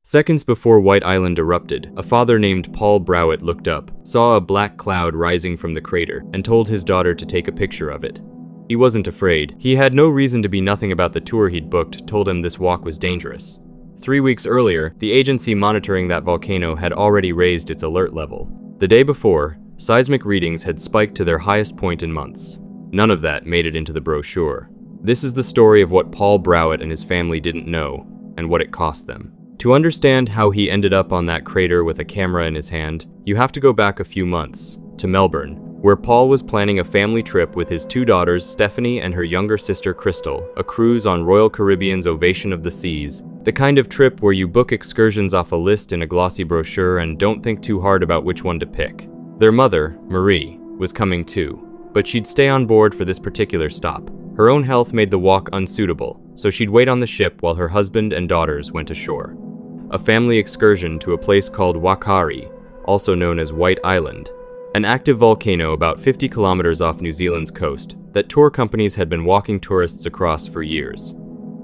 Seconds before White Island erupted, a father named Paul Browitt looked up, saw a black cloud rising from the crater, and told his daughter to take a picture of it. He wasn't afraid. He had no reason to be. Nothing about the tour he'd booked told him this walk was dangerous. 3 weeks earlier, the agency monitoring that volcano had already raised its alert level. The day before, seismic readings had spiked to their highest point in months. None of that made it into the brochure. This is the story of what Paul Browitt and his family didn't know, and what it cost them. To understand how he ended up on that crater with a camera in his hand, you have to go back a few months, to Melbourne, where Paul was planning a family trip with his 2 daughters, Stephanie and her younger sister Crystal, a cruise on Royal Caribbean's Ovation of the Seas, the kind of trip where you book excursions off a list in a glossy brochure and don't think too hard about which one to pick. Their mother, Marie, was coming too, but she'd stay on board for this particular stop. Her own health made the walk unsuitable, so she'd wait on the ship while her husband and daughters went ashore. A family excursion to a place called Whakaari, also known as White Island, an active volcano about 50 kilometers off New Zealand's coast that tour companies had been walking tourists across for years.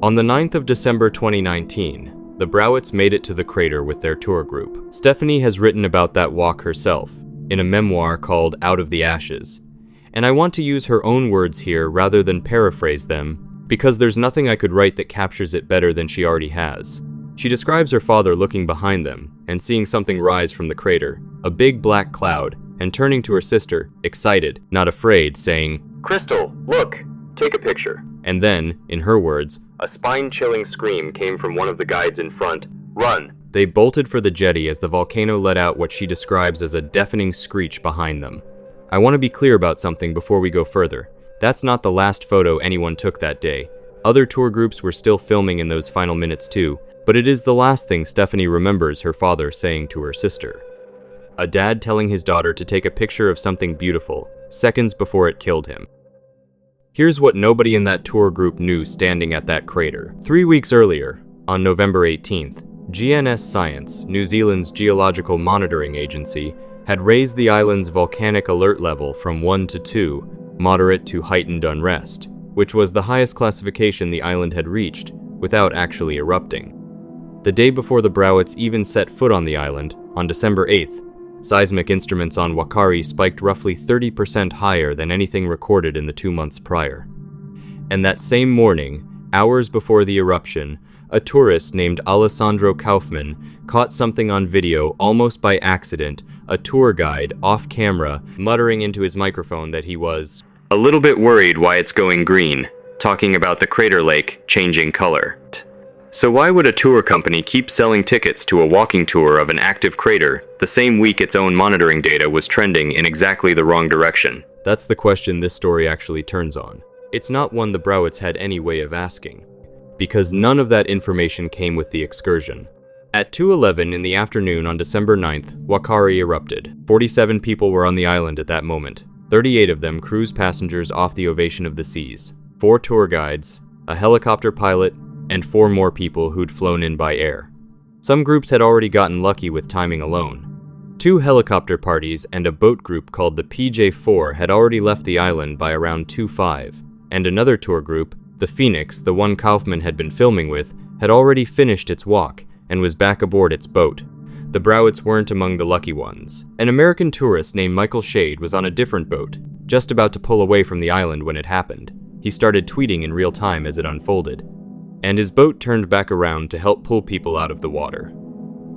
On the 9th of December 2019, the Browitts made it to the crater with their tour group. Stephanie has written about that walk herself, in a memoir called Out of the Ashes, and I want to use her own words here rather than paraphrase them, because there's nothing I could write that captures it better than she already has. She describes her father looking behind them and seeing something rise from the crater, a big black cloud, and turning to her sister, excited, not afraid, saying, "Crystal, look, take a picture." And then, in her words, a spine-chilling scream came from one of the guides in front, "Run!" They bolted for the jetty as the volcano let out what she describes as a deafening screech behind them. I want to be clear about something before we go further. That's not the last photo anyone took that day. Other tour groups were still filming in those final minutes too, but it is the last thing Stephanie remembers her father saying to her sister. A dad telling his daughter to take a picture of something beautiful, seconds before it killed him. Here's what nobody in that tour group knew standing at that crater. 3 weeks earlier, on November 18th, GNS Science, New Zealand's geological monitoring agency, had raised the island's volcanic alert level from 1 to 2, moderate to heightened unrest, which was the highest classification the island had reached without actually erupting. The day before the Browitts even set foot on the island, on December 8th, seismic instruments on Whakaari spiked roughly 30% higher than anything recorded in the 2 months prior. And that same morning, hours before the eruption, a tourist named Alessandro Kaufman caught something on video almost by accident, a tour guide, off camera, muttering into his microphone that he was a little bit worried why it's going green, talking about the crater lake changing color. So why would a tour company keep selling tickets to a walking tour of an active crater the same week its own monitoring data was trending in exactly the wrong direction? That's the question this story actually turns on. It's not one the Browitts had any way of asking, because none of that information came with the excursion. At 2:11 in the afternoon on December 9th, Whakaari erupted. 47 people were on the island at that moment, 38 of them cruise passengers off the Ovation of the Seas, 4 tour guides, a helicopter pilot, and 4 more people who'd flown in by air. Some groups had already gotten lucky with timing alone. 2 helicopter parties and a boat group called the PJ4 had already left the island by around 2:05, and another tour group, the Phoenix, the one Kaufman had been filming with, had already finished its walk and was back aboard its boat. The Browitts weren't among the lucky ones. An American tourist named Michael Shade was on a different boat, just about to pull away from the island when it happened. He started tweeting in real time as it unfolded, and his boat turned back around to help pull people out of the water.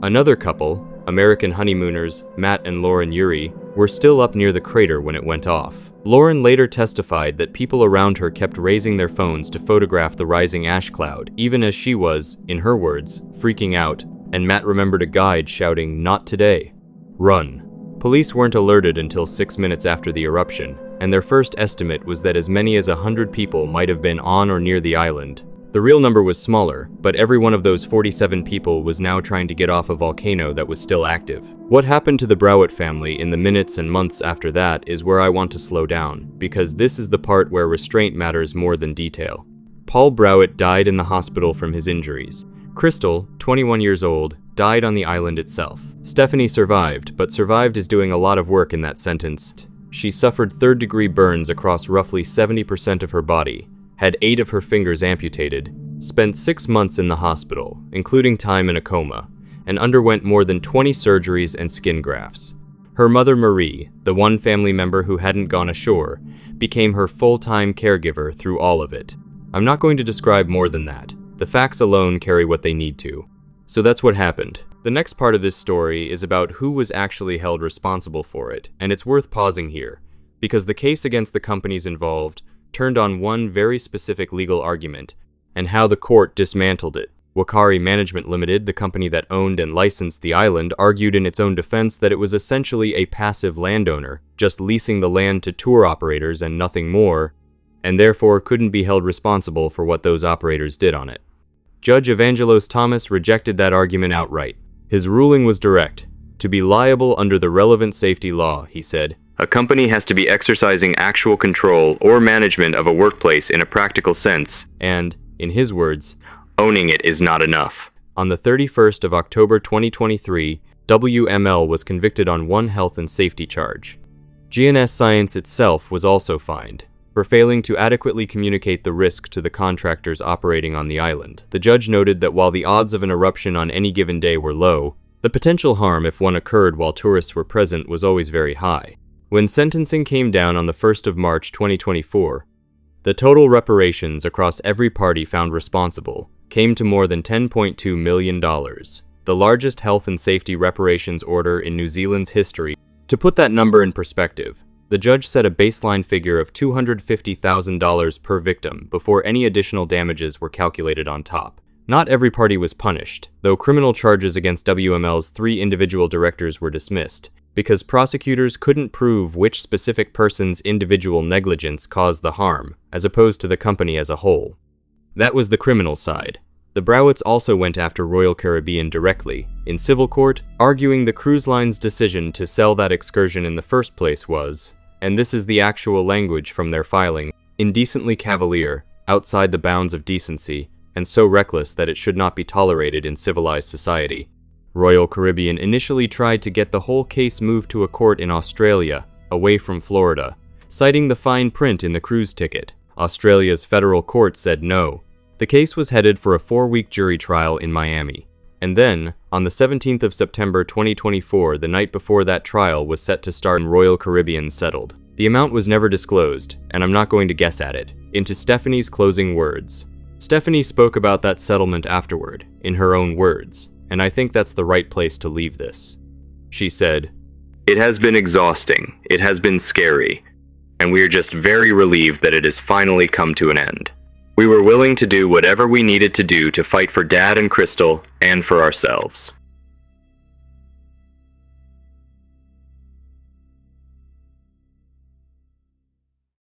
Another couple, American honeymooners Matt and Lauren Urey, were still up near the crater when it went off. Lauren later testified that people around her kept raising their phones to photograph the rising ash cloud, even as she was, in her words, freaking out, and Matt remembered a guide shouting, "Not today. Run." Police weren't alerted until 6 minutes after the eruption, and their first estimate was that as many as 100 people might have been on or near the island. The real number was smaller, but every one of those 47 people was now trying to get off a volcano that was still active. What happened to the Browitt family in the minutes and months after that is where I want to slow down, because this is the part where restraint matters more than detail. Paul Browitt died in the hospital from his injuries. Crystal, 21 years old, died on the island itself. Stephanie survived, but survived is doing a lot of work in that sentence. She suffered third-degree burns across roughly 70% of her body, had 8 of her fingers amputated, spent 6 months in the hospital, including time in a coma, and underwent more than 20 surgeries and skin grafts. Her mother Marie, the one family member who hadn't gone ashore, became her full-time caregiver through all of it. I'm not going to describe more than that. The facts alone carry what they need to. So that's what happened. The next part of this story is about who was actually held responsible for it, and it's worth pausing here, because the case against the companies involved turned on one very specific legal argument, and how the court dismantled it. Whakaari Management Limited, the company that owned and licensed the island, argued in its own defense that it was essentially a passive landowner, just leasing the land to tour operators and nothing more, and therefore couldn't be held responsible for what those operators did on it. Judge Evangelos Thomas rejected that argument outright. His ruling was direct. To be liable under the relevant safety law, he said, a company has to be exercising actual control or management of a workplace in a practical sense, and, in his words, owning it is not enough. On the 31st of October 2023, WML was convicted on one health and safety charge. GNS Science itself was also fined for failing to adequately communicate the risk to the contractors operating on the island. The judge noted that while the odds of an eruption on any given day were low, the potential harm if one occurred while tourists were present was always very high. When sentencing came down on the 1st of March 2024, the total reparations across every party found responsible came to more than $10.2 million, the largest health and safety reparations order in New Zealand's history. To put that number in perspective, the judge set a baseline figure of $250,000 per victim before any additional damages were calculated on top. Not every party was punished, though criminal charges against WML's 3 individual directors were dismissed, because prosecutors couldn't prove which specific person's individual negligence caused the harm, as opposed to the company as a whole. That was the criminal side. The Browitts also went after Royal Caribbean directly, in civil court, arguing the cruise line's decision to sell that excursion in the first place was, and this is the actual language from their filing, indecently cavalier, outside the bounds of decency, and so reckless that it should not be tolerated in civilized society. Royal Caribbean initially tried to get the whole case moved to a court in Australia, away from Florida, citing the fine print in the cruise ticket. Australia's federal court said no. The case was headed for a 4-week jury trial in Miami. And then, on the 17th of September 2024, the night before that trial was set to start, and Royal Caribbean settled. The amount was never disclosed, and I'm not going to guess at it. Into Stephanie's closing words. Stephanie spoke about that settlement afterward, in her own words, and I think that's the right place to leave this. She said, "It has been exhausting, it has been scary, and we are just very relieved that it has finally come to an end. We were willing to do whatever we needed to do to fight for Dad and Crystal, and for ourselves.